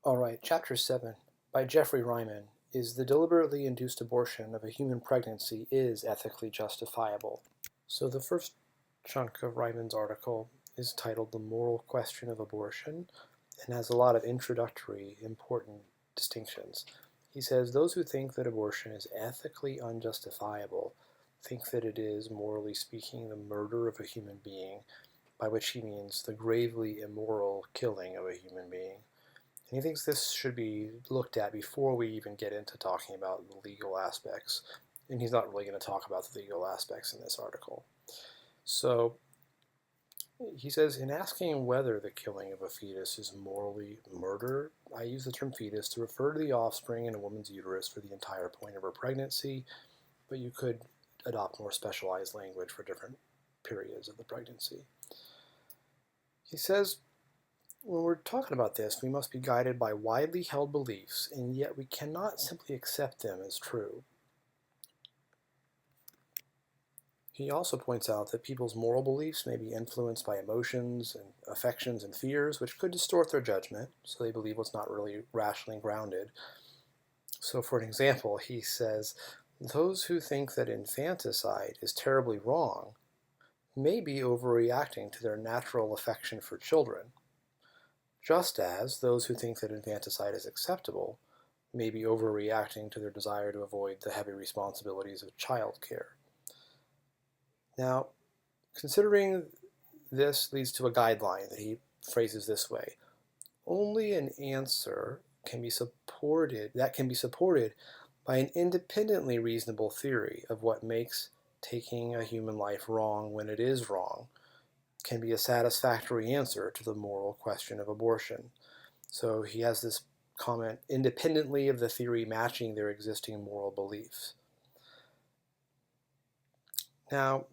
All right, Chapter 7 by Jeffrey Reiman is the deliberately induced abortion of a human pregnancy is ethically justifiable. So the first chunk of Reiman's article is titled The Moral Question of Abortion and has a lot of introductory important distinctions. He says those who think that abortion is ethically unjustifiable think that it is, morally speaking, the murder of a human being, by which he means the gravely immoral killing of a human being. And he thinks this should be looked at before we even get into talking about the legal aspects. And he's not really going to talk about the legal aspects in this article. So he says, in asking whether the killing of a fetus is morally murder, I use the term fetus to refer to the offspring in a woman's uterus for the entire point of her pregnancy, but you could adopt more specialized language for different periods of the pregnancy. He says, when we're talking about this, we must be guided by widely held beliefs, and yet we cannot simply accept them as true. He also points out that people's moral beliefs may be influenced by emotions and affections and fears, which could distort their judgment, so they believe what's not really rationally grounded. So for an example, he says, those who think that infanticide is terribly wrong may be overreacting to their natural affection for children, just as those who think that infanticide is acceptable may be overreacting to their desire to avoid the heavy responsibilities of childcare. Now, considering this leads to a guideline that he phrases this way. Only an answer can be supported by an independently reasonable theory of what makes taking a human life wrong when it is wrong can be a satisfactory answer to the moral question of abortion. So he has this comment, independently of the theory matching their existing moral beliefs. Now,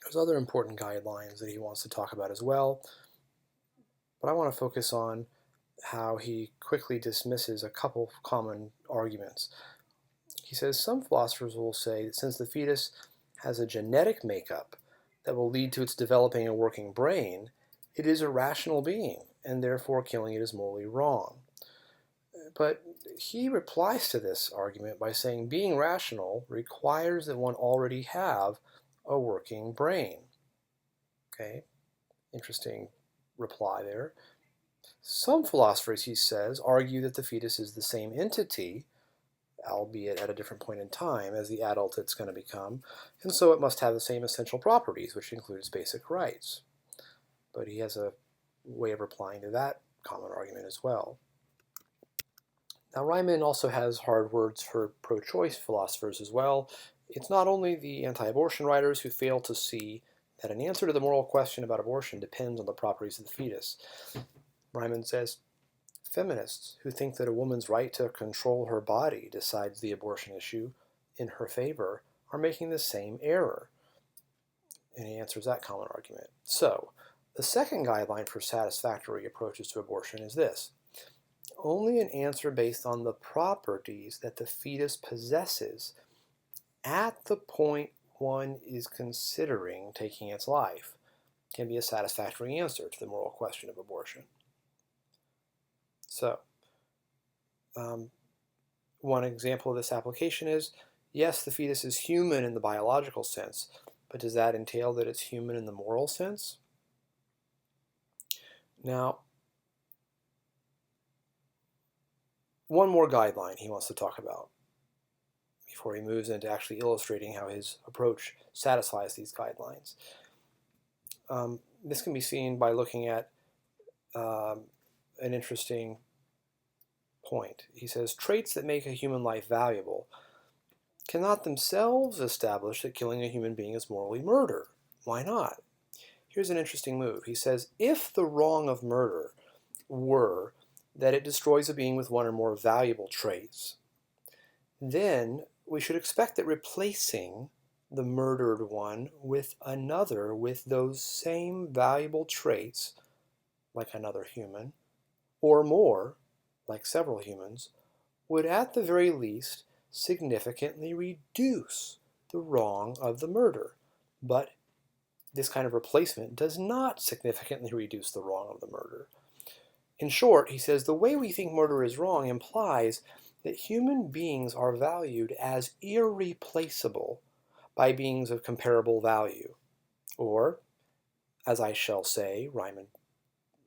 there's other important guidelines that he wants to talk about as well, but I want to focus on how he quickly dismisses a couple common arguments. He says some philosophers will say that since the fetus has a genetic makeup that will lead to its developing a working brain, it is a rational being, and therefore killing it is morally wrong. But he replies to this argument by saying being rational requires that one already have a working brain. Okay, interesting reply there. Some philosophers, he says, argue that the fetus is the same entity, albeit at a different point in time, as the adult it's going to become, and so it must have the same essential properties, which includes basic rights. But he has a way of replying to that common argument as well. Now, Reiman also has hard words for pro-choice philosophers as well. It's not only the anti-abortion writers who fail to see that an answer to the moral question about abortion depends on the properties of the fetus. Reiman says, feminists who think that a woman's right to control her body decides the abortion issue in her favor are making the same error. And he answers that common argument. So, the second guideline for satisfactory approaches to abortion is this. Only an answer based on the properties that the fetus possesses at the point one is considering taking its life can be a satisfactory answer to the moral question of abortion. So, one example of this application is, yes, the fetus is human in the biological sense, but does that entail that it's human in the moral sense? Now, one more guideline he wants to talk about before he moves into actually illustrating how his approach satisfies these guidelines. This can be seen by looking at an interesting point. He says, traits that make a human life valuable cannot themselves establish that killing a human being is morally murder. Why not? Here's an interesting move. He says, if the wrong of murder were that it destroys a being with one or more valuable traits, then we should expect that replacing the murdered one with another with those same valuable traits, like another human, or more, like several humans, would at the very least significantly reduce the wrong of the murder. But this kind of replacement does not significantly reduce the wrong of the murder. In short, he says, the way we think murder is wrong implies that human beings are valued as irreplaceable by beings of comparable value. Or, as I shall say, Reiman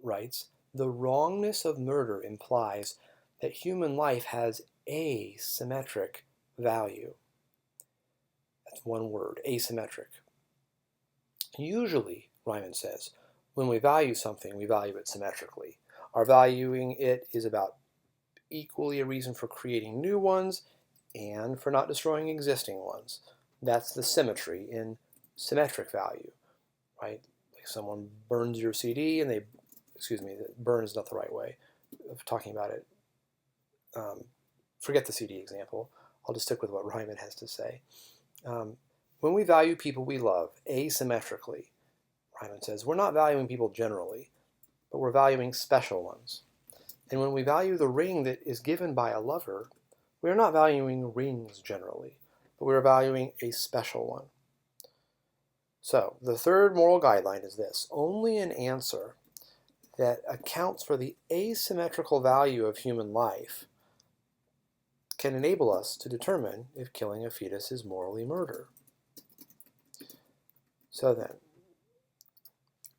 writes, the wrongness of murder implies that human life has asymmetric value. That's one word, asymmetric. Usually, Reiman says, when we value something, we value it symmetrically. Our valuing it is about equally a reason for creating new ones and for not destroying existing ones. That's the symmetry in symmetric value, right? Like someone burns your CD and burn is not the right way of talking about it. Forget the CD example. I'll just stick with what Reiman has to say. When we value people we love asymmetrically, Reiman says, we're not valuing people generally, but we're valuing special ones. And when we value the ring that is given by a lover, we are not valuing rings generally, but we are valuing a special one. So, the third moral guideline is this: only an answer that accounts for the asymmetrical value of human life can enable us to determine if killing a fetus is morally murder. So then,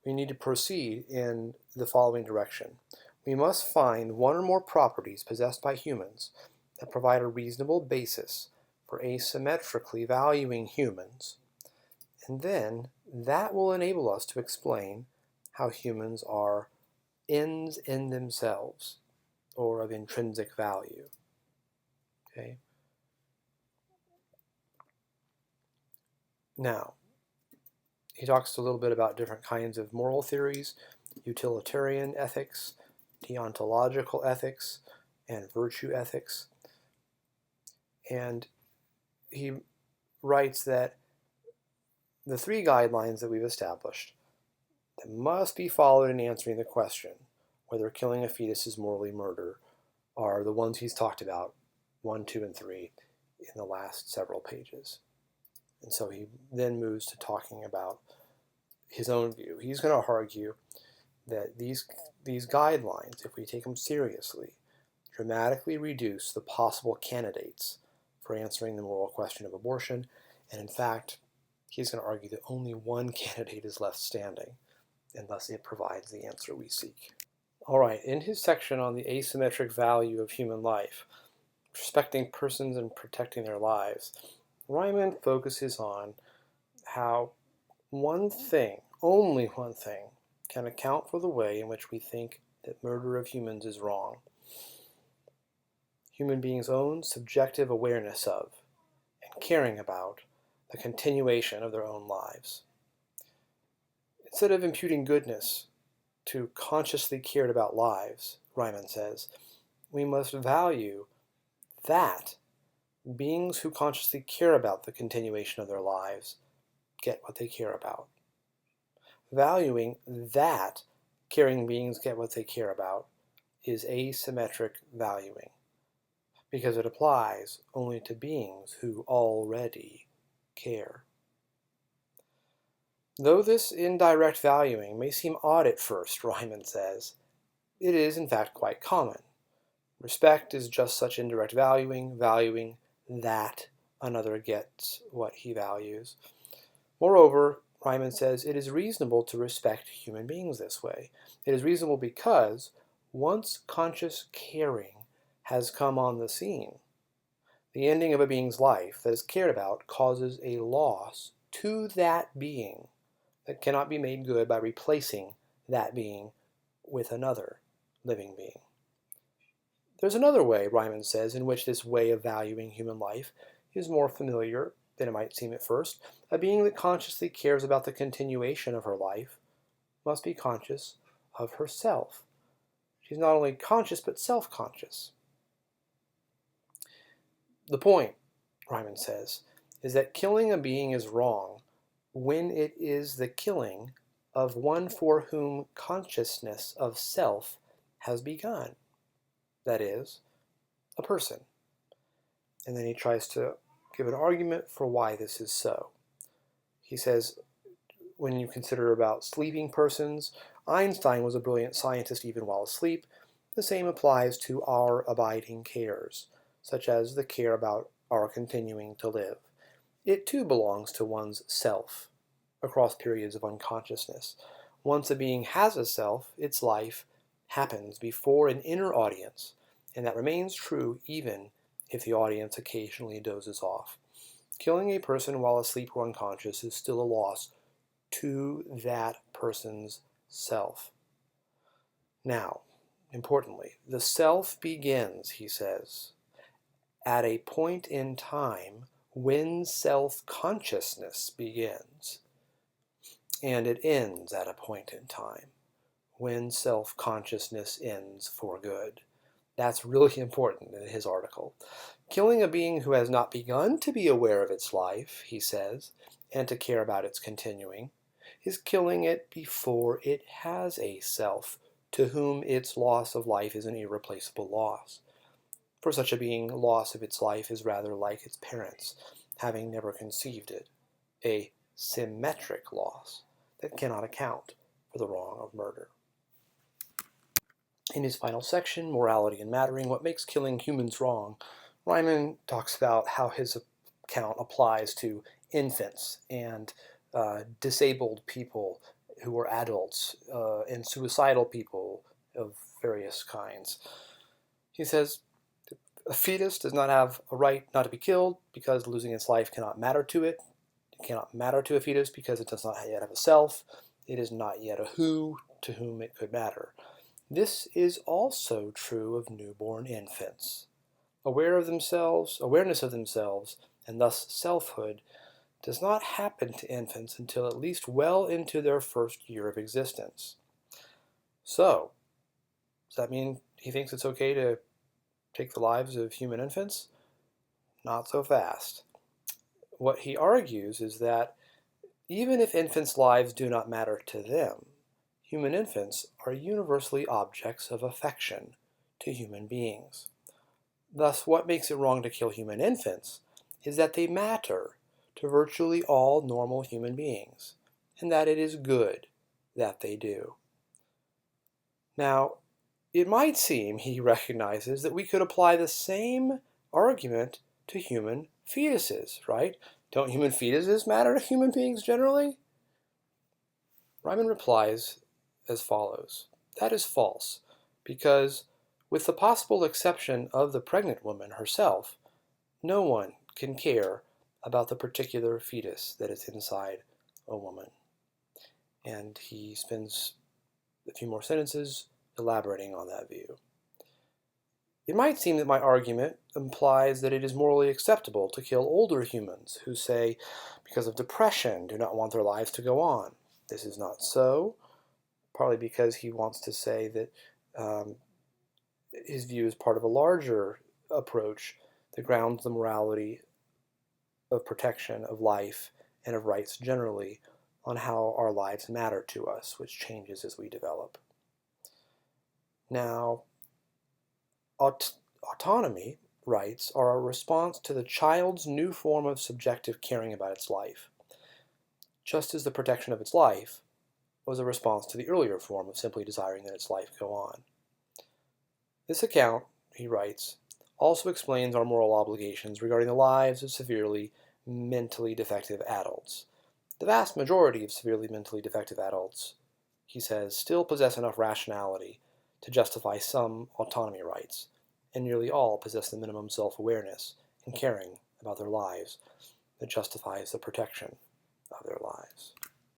we need to proceed in the following direction. We must find one or more properties possessed by humans that provide a reasonable basis for asymmetrically valuing humans, and then that will enable us to explain how humans are ends in themselves, or of intrinsic value. Okay? Now, he talks a little bit about different kinds of moral theories: utilitarian ethics, deontological ethics, and virtue ethics. And he writes that the three guidelines that we've established that must be followed in answering the question whether killing a fetus is morally murder are the ones he's talked about, 1, 2, and 3, in the last several pages. And so he then moves to talking about his own view. He's going to argue that these guidelines, if we take them seriously, dramatically reduce the possible candidates for answering the moral question of abortion. And in fact, he's going to argue that only one candidate is left standing, and thus it provides the answer we seek. All right, in his section on the asymmetric value of human life, respecting persons and protecting their lives, Reiman focuses on how one thing, only one thing, can account for the way in which we think that murder of humans is wrong: human beings' own subjective awareness of and caring about the continuation of their own lives. Instead of imputing goodness to consciously cared about lives, Reiman says, we must value that beings who consciously care about the continuation of their lives get what they care about. Valuing that caring beings get what they care about is asymmetric valuing, because it applies only to beings who already care. Though this indirect valuing may seem odd at first, Reiman says, it is in fact quite common. Respect is just such indirect valuing, valuing that another gets what he values. Moreover, Reiman says it is reasonable to respect human beings this way. It is reasonable because once conscious caring has come on the scene, the ending of a being's life that is cared about causes a loss to that being that cannot be made good by replacing that being with another living being. There's another way, Reiman says, in which this way of valuing human life is more familiar than it might seem at first. A being that consciously cares about the continuation of her life must be conscious of herself. She's not only conscious, but self-conscious. The point, Reiman says, is that killing a being is wrong when it is the killing of one for whom consciousness of self has begun. That is, a person. And then he tries to give an argument for why this is so. He says, when you consider about sleeping persons, Einstein was a brilliant scientist even while asleep, the same applies to our abiding cares, such as the care about our continuing to live. It too belongs to one's self, across periods of unconsciousness. Once a being has a self, its life happens before an inner audience, and that remains true even if the audience occasionally dozes off. Killing a person while asleep or unconscious is still a loss to that person's self. Now, importantly, the self begins, he says, at a point in time when self-consciousness begins, and it ends at a point in time when self-consciousness ends for good. That's really important in his article. Killing a being who has not begun to be aware of its life, he says, and to care about its continuing, is killing it before it has a self, to whom its loss of life is an irreplaceable loss. For such a being, loss of its life is rather like its parents, having never conceived it, a symmetric loss that cannot account for the wrong of murder. In his final section, Morality and Mattering, What Makes Killing Humans Wrong, Reiman talks about how his account applies to infants and disabled people who are adults and suicidal people of various kinds. He says, a fetus does not have a right not to be killed because losing its life cannot matter to it. It cannot matter to a fetus because it does not yet have a self. It is not yet a who to whom it could matter. This is also true of newborn infants. Awareness of themselves, and thus selfhood, does not happen to infants until at least well into their first year of existence. So, does that mean he thinks it's okay to take the lives of human infants? Not so fast. What he argues is that even if infants' lives do not matter to them, human infants are universally objects of affection to human beings. Thus, what makes it wrong to kill human infants is that they matter to virtually all normal human beings, and that it is good that they do. Now, it might seem, he recognizes, that we could apply the same argument to human fetuses, right? Don't human fetuses matter to human beings generally? Reiman replies as follows. That is false, because with the possible exception of the pregnant woman herself, no one can care about the particular fetus that is inside a woman. And he spends a few more sentences elaborating on that view. It might seem that my argument implies that it is morally acceptable to kill older humans who, say, because of depression, do not want their lives to go on. This is not so, partly because he wants to say that his view is part of a larger approach that grounds the morality of protection of life and of rights generally on how our lives matter to us, which changes as we develop. Now, autonomy rights are a response to the child's new form of subjective caring about its life, just as the protection of its life was a response to the earlier form of simply desiring that its life go on. This account, he writes, also explains our moral obligations regarding the lives of severely mentally defective adults. The vast majority of severely mentally defective adults, he says, still possess enough rationality to justify some autonomy rights, and nearly all possess the minimum self-awareness and caring about their lives that justifies the protection of their lives.